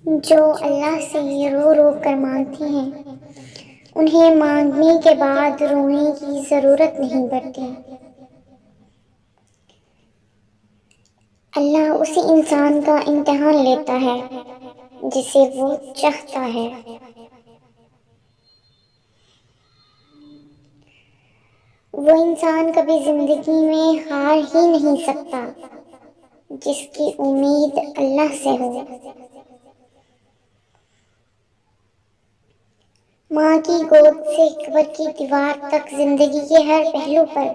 جو اللہ سے رو رو کر مانگتے ہیں انہیں مانگنے کے بعد رونے کی ضرورت نہیں پڑتی۔ اللہ اسی انسان کا امتحان لیتا ہے جسے وہ چاہتا ہے۔ وہ انسان کبھی زندگی میں ہار ہی نہیں سکتا جس کی امید اللہ سے ہو۔ ماں کی گود سے قبر کی دیوار تک زندگی کے ہر پہلو پر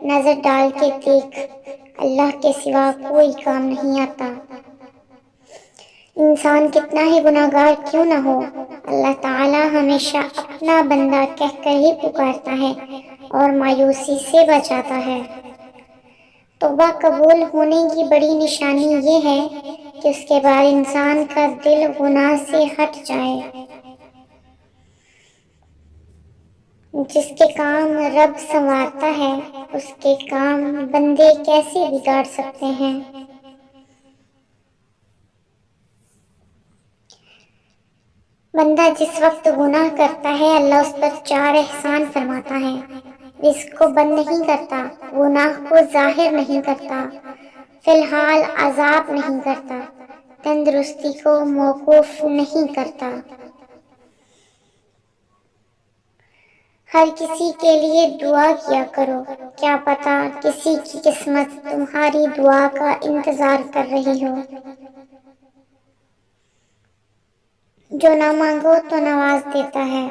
نظر ڈال کے دیکھ، اللہ کے سوا کوئی کام نہیں آتا۔ انسان کتنا ہی گناہگار کیوں نہ ہو، اللہ تعالی ہمیشہ اپنا بندہ کہہ کر ہی پکارتا ہے اور مایوسی سے بچاتا ہے۔ توبہ قبول ہونے کی بڑی نشانی یہ ہے کہ اس کے بعد انسان کا دل گناہ سے ہٹ جائے۔ جس کے کام رب سنوارتا ہے اس کے کام بندے کیسے بگاڑ سکتے ہیں۔ بندہ جس وقت گناہ کرتا ہے اللہ اس پر 4 احسان فرماتا ہے۔ رزق کو بند نہیں کرتا، گناہ کو ظاہر نہیں کرتا، فی الحال عذاب نہیں کرتا، تندرستی کو موقوف نہیں کرتا۔ ہر کسی کے لیے دعا کیا کرو، کیا پتا کسی کی قسمت تمہاری دعا کا انتظار کر رہی ہو۔ جو نہ مانگو تو نواز دیتا ہے،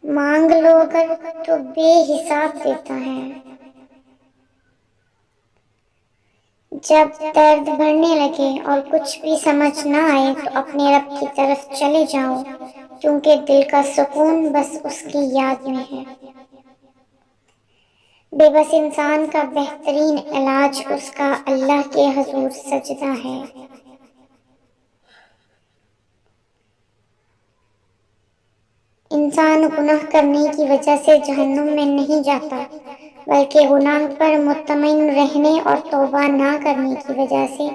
مانگ لو اگر تو بے حساب دیتا ہے۔ جب درد بڑھنے لگے اور کچھ بھی سمجھ نہ آئے تو اپنے رب کی طرف چلے جاؤ، کیونکہ دل کا سکون بس اس کی یاد میں ہے۔ بے بس انسان کا بہترین علاج اس کا اللہ کے حضور سجدہ ہے۔ انسان گناہ کرنے کی وجہ سے جہنم میں نہیں جاتا، بلکہ گناہ پر مطمئن رہنے اور توبہ نہ کرنے کی وجہ سے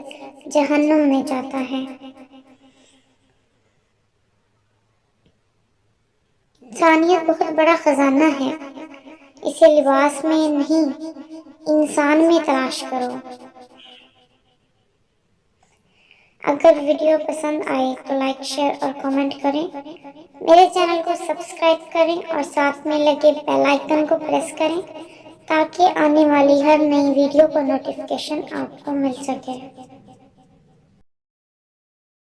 جہنم میں جاتا ہے۔ انسانیت بہت بڑا خزانہ ہے، اسے لباس میں نہیں انسان میں تلاش کرو۔ اگر ویڈیو پسند آئے تو لائک، شیئر اور کامنٹ کریں۔ میرے چینل کو سبسکرائب کریں اور ساتھ میں لگے بیل آئیکن کو پریس کریں تاکہ آنے والی ہر نئی ویڈیو کا نوٹیفیکیشن آپ کو مل سکے۔